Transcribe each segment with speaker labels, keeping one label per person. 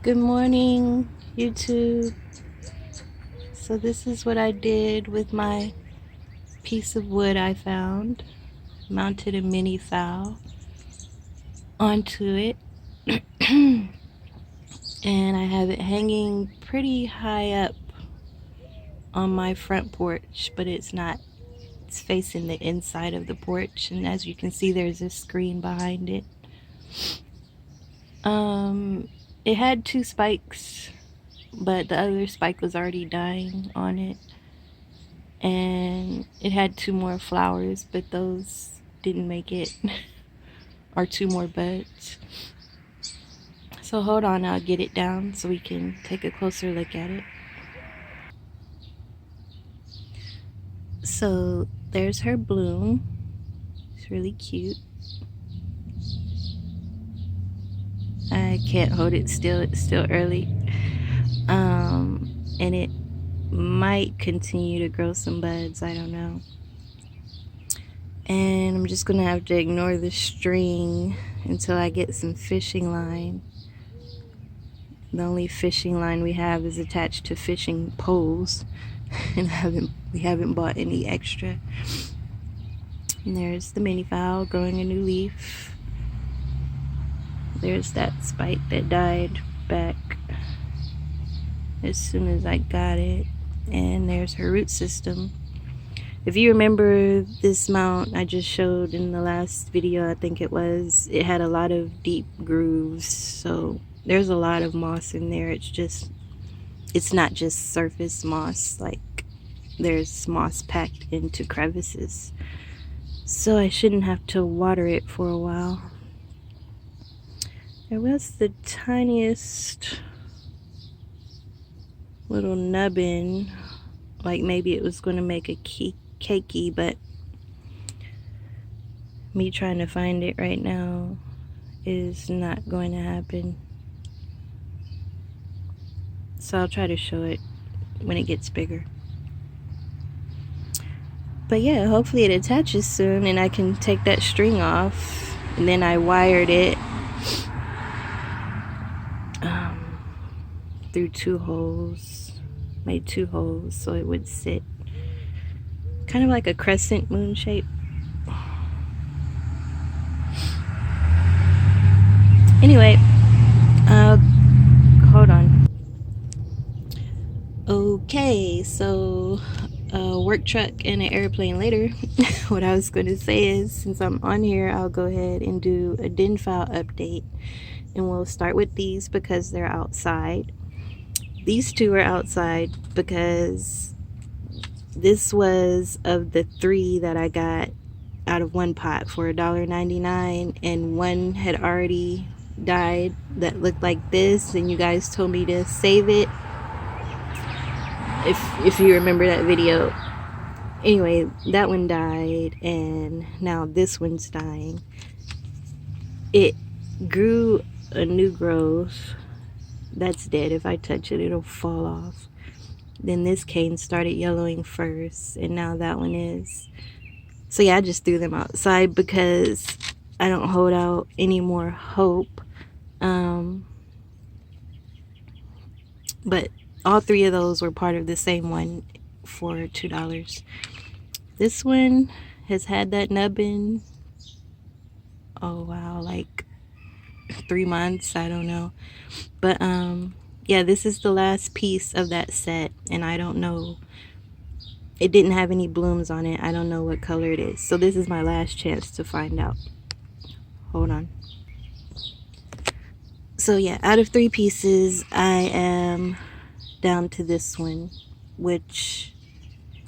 Speaker 1: Good morning, YouTube. So this is what I did with my piece of wood I found. Mounted a Mini-Phal onto it. And I have it hanging pretty high up on my front porch, but it's not. It's facing the inside of the porch, and as you can see, there's a screen behind it. It had 2 spikes, but the other spike was already dying on it. And it had 2 more flowers, but those didn't make it, or 2 more buds. So hold on, I'll get it down so we can take a closer look at it. So there's her bloom. It's really cute. I can't hold it still, it's still early. And it might continue to grow some buds, I don't know. And I'm just gonna have to ignore the string until I get some fishing line. The only fishing line we have is attached to fishing poles, and we haven't bought any extra. And there's the Mini-Phal growing a new leaf. There's that spike that died back as soon as I got it. And there's her root system. If you remember this mount I just showed in the last video, I think it had a lot of deep grooves, so there's a lot of moss in there. It's not just surface moss, like there's moss packed into crevices. So I shouldn't have to water it for a while. There was the tiniest little nubbin, like maybe it was going to make a cakey, but me trying to find it right now is not going to happen. So I'll try to show it when it gets bigger. But yeah, hopefully it attaches soon and I can take that string off. And then I wired it through 2 holes. Made 2 holes so it would sit kind of like a crescent moon shape. Anyway, hold on. Okay, so a work truck and an airplane later. What I was going to say is, since I'm on here, I'll go ahead and do a den file update, and we'll start with these because they're outside. These 2 are outside because this was of the 3 that I got out of 1 pot for $1.99, and 1 had already died that looked like this, and you guys told me to save it if you remember that video. Anyway, that one died, and now this one's dying. It grew a new growth that's dead. If I touch it, it'll fall off. Then this cane started yellowing first, and now that one is. So yeah, I just threw them outside because I don't hold out any more hope. But all 3 of those were part of the same one for $2. This one has had that nubbin, oh wow, like 3 months, I don't know. But yeah, this is the last piece of that set, and I don't know, it didn't have any blooms on it. I don't know what color it is, so this is my last chance to find out. Hold on. So yeah, out of 3 pieces, I am down to this one, which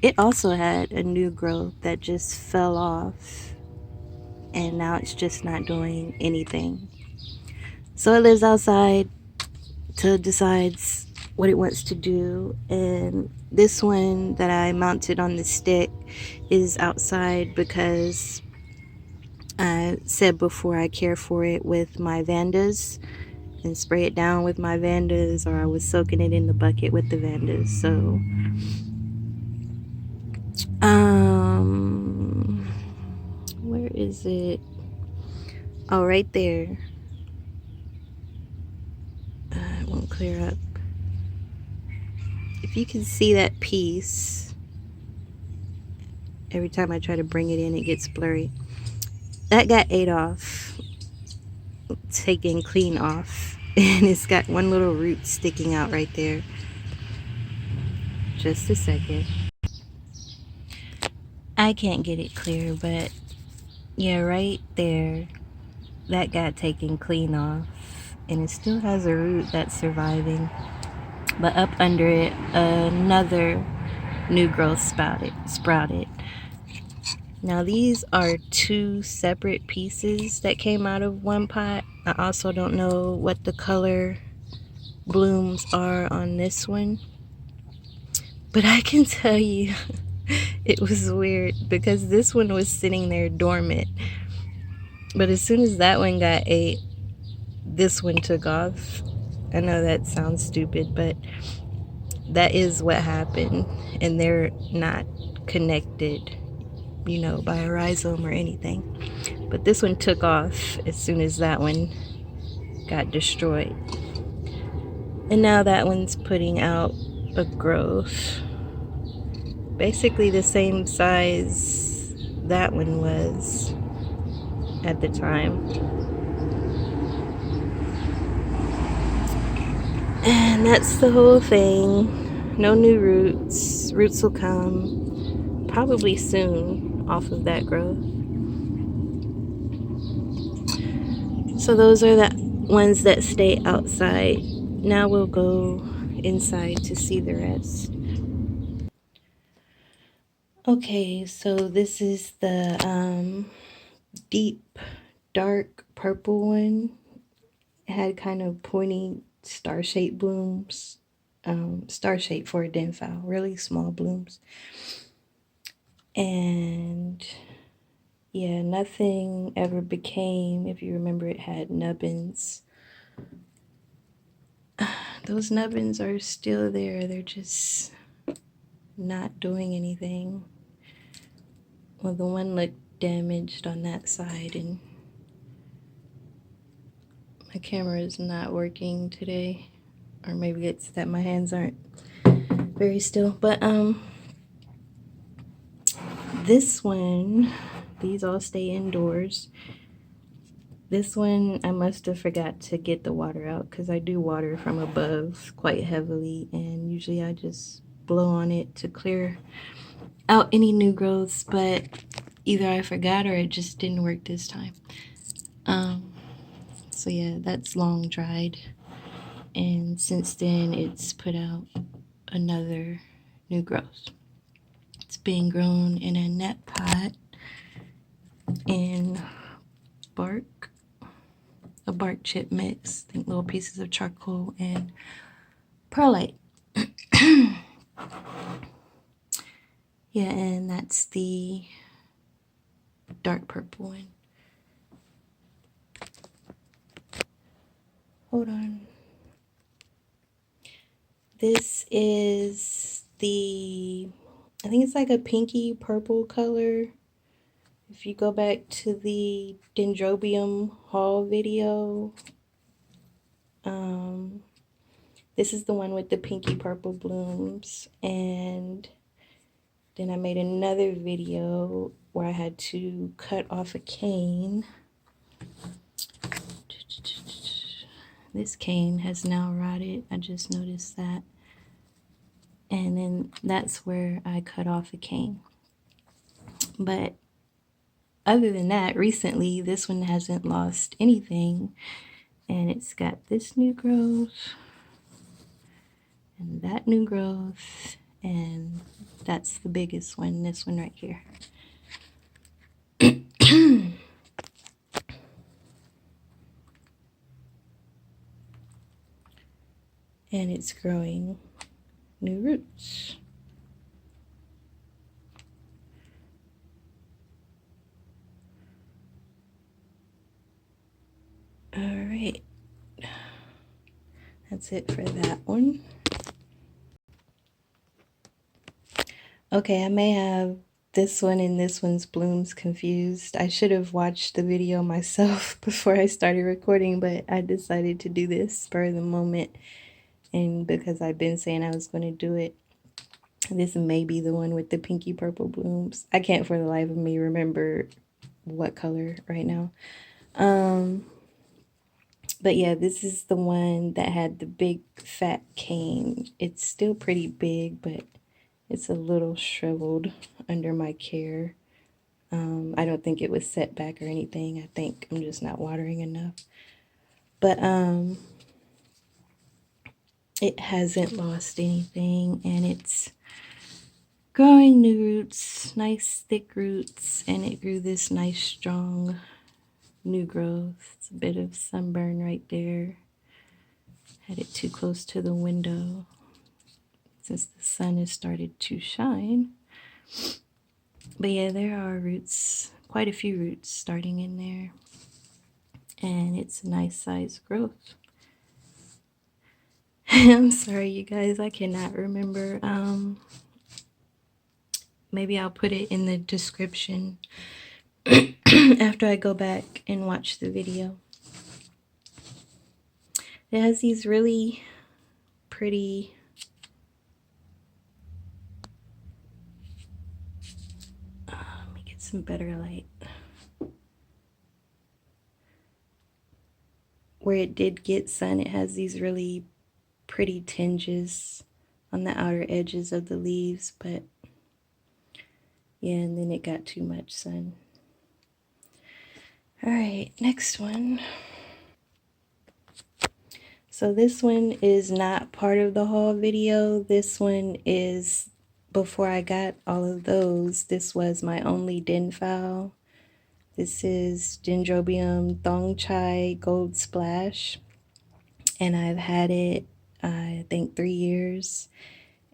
Speaker 1: it also had a new growth that just fell off, and now it's just not doing anything. So it lives outside till it decides what it wants to do. And this one that I mounted on the stick is outside because I said before I care for it with my Vandas and spray it down with my Vandas, or I was soaking it in the bucket with the Vandas. So where is it? Oh, right there. won't clear up. If you can see that piece, every time I try to bring it in, it gets blurry. That got ate off, taken clean off, and it's got one little root sticking out right there. Just a second. I can't get it clear, but yeah, right there, that got taken clean off, and it still has a root that's surviving. But up under it, another new growth sprouted. Now these are two separate pieces that came out of one pot. I also don't know what the color blooms are on this one, but I can tell you it was weird because this one was sitting there dormant, but as soon as that one got ate, this one took off. I know that sounds stupid, but that is what happened, and they're not connected, you know, by a rhizome or anything. But this one took off as soon as that one got destroyed. And now that one's putting out a growth. Basically the same size that one was at the time. And that's the whole thing. No new roots. Roots will come probably soon off of that growth. So those are the ones that stay outside. Now we'll go inside to see the rest. Okay, so this is the deep dark purple one. It had kind of pointy star-shaped blooms. Star-shaped for a Mini-Phal, really small blooms. And yeah, nothing ever became, if you remember, it had nubbins. Those nubbins are still there. They're just not doing anything. Well, the one looked damaged on that side, and my camera is not working today, or maybe it's that my hands aren't very still. But this one, these all stay indoors. This one I must have forgot to get the water out, because I do water from above quite heavily, and usually I just blow on it to clear out any new growths, but either I forgot or it just didn't work this time. So yeah, that's long dried, and since then it's put out another new growth. It's being grown in a net pot in bark, a bark chip mix. I think little pieces of charcoal and perlite. Yeah, and that's the dark purple one. Hold on. This is the, I think it's like a pinky purple color. If you go back to the dendrobium haul video, this is the one with the pinky purple blooms. And then I made another video where I had to cut off a cane. This cane has now rotted. I just noticed that. And then that's where I cut off a cane. But other than that, recently this one hasn't lost anything, and it's got this new growth and that new growth, and that's the biggest one, this one right here. And it's growing new roots. All right, that's it for that one. Okay, I may have this one and this one's blooms confused. I should have watched the video myself before I started recording, but I decided to do this spur of the moment. And because I've been saying I was going to do it, this may be the one with the pinky purple blooms. I can't for the life of me remember what color right now. But yeah, this is the one that had the big fat cane. It's still pretty big, but it's a little shriveled under my care. I don't think it was set back or anything. I think I'm just not watering enough. But it hasn't lost anything, and it's growing new roots, nice thick roots, and it grew this nice strong new growth. It's a bit of sunburn right there. Had it too close to the window since the sun has started to shine. But yeah, there are roots, quite a few roots starting in there, and it's a nice size growth. I'm sorry, you guys, I cannot remember. Maybe I'll put it in the description after I go back and watch the video. It has these really pretty let me get some better light. Where it did get sun, it has these really pretty tinges on the outer edges of the leaves, but yeah, and then it got too much sun. All right, next one. So this one is not part of the haul video. This one is before I got all of those. This was my only Mini-Phal. This is Dendrobium Thong Chai Gold Splash, and I've had it I think 3 years,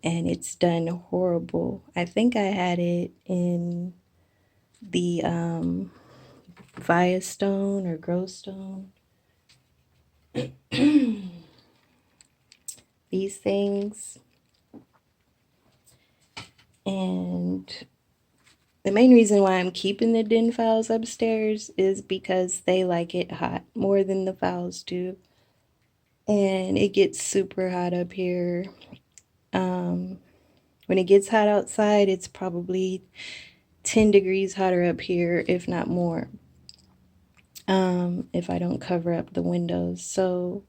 Speaker 1: and it's done horrible. I think I had it in the Via Stone or Grow Stone. These things. And the main reason why I'm keeping the Mini-Phals upstairs is because they like it hot more than the Phals do. And it gets super hot up here. When it gets hot outside, it's probably 10 degrees hotter up here, if not more, if I don't cover up the windows. So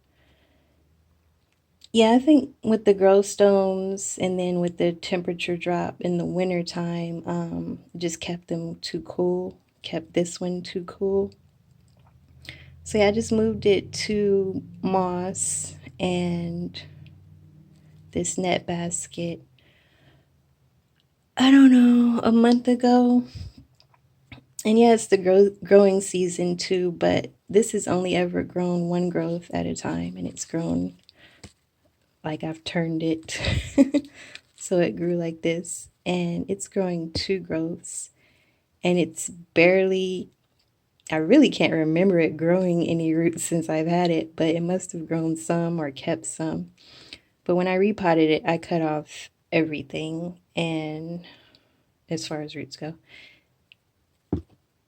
Speaker 1: yeah, I think with the grow stones and then with the temperature drop in the winter time, just kept them too cool, kept this one too cool. So yeah, I just moved it to moss and this net basket, I don't know, a month ago. And yeah, it's the growing season too, but this has only ever grown one growth at a time, and it's grown like I've turned it. So it grew like this, and it's growing two growths, and it's barely, I really can't remember it growing any roots since I've had it, but it must have grown some or kept some. But when I repotted it, I cut off everything, and as far as roots go.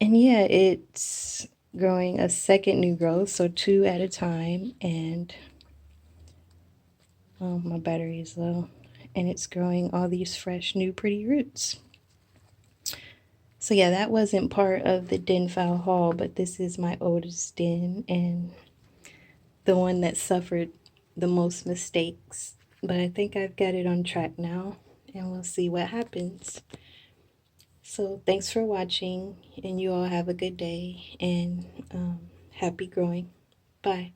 Speaker 1: And yeah, it's growing a second new growth, so two at a time, and oh, my battery is low, and it's growing all these fresh new pretty roots. So yeah, that wasn't part of the Mini-Phal haul, but this is my oldest den and the one that suffered the most mistakes. But I think I've got it on track now, and we'll see what happens. So thanks for watching, and you all have a good day, and happy growing. Bye.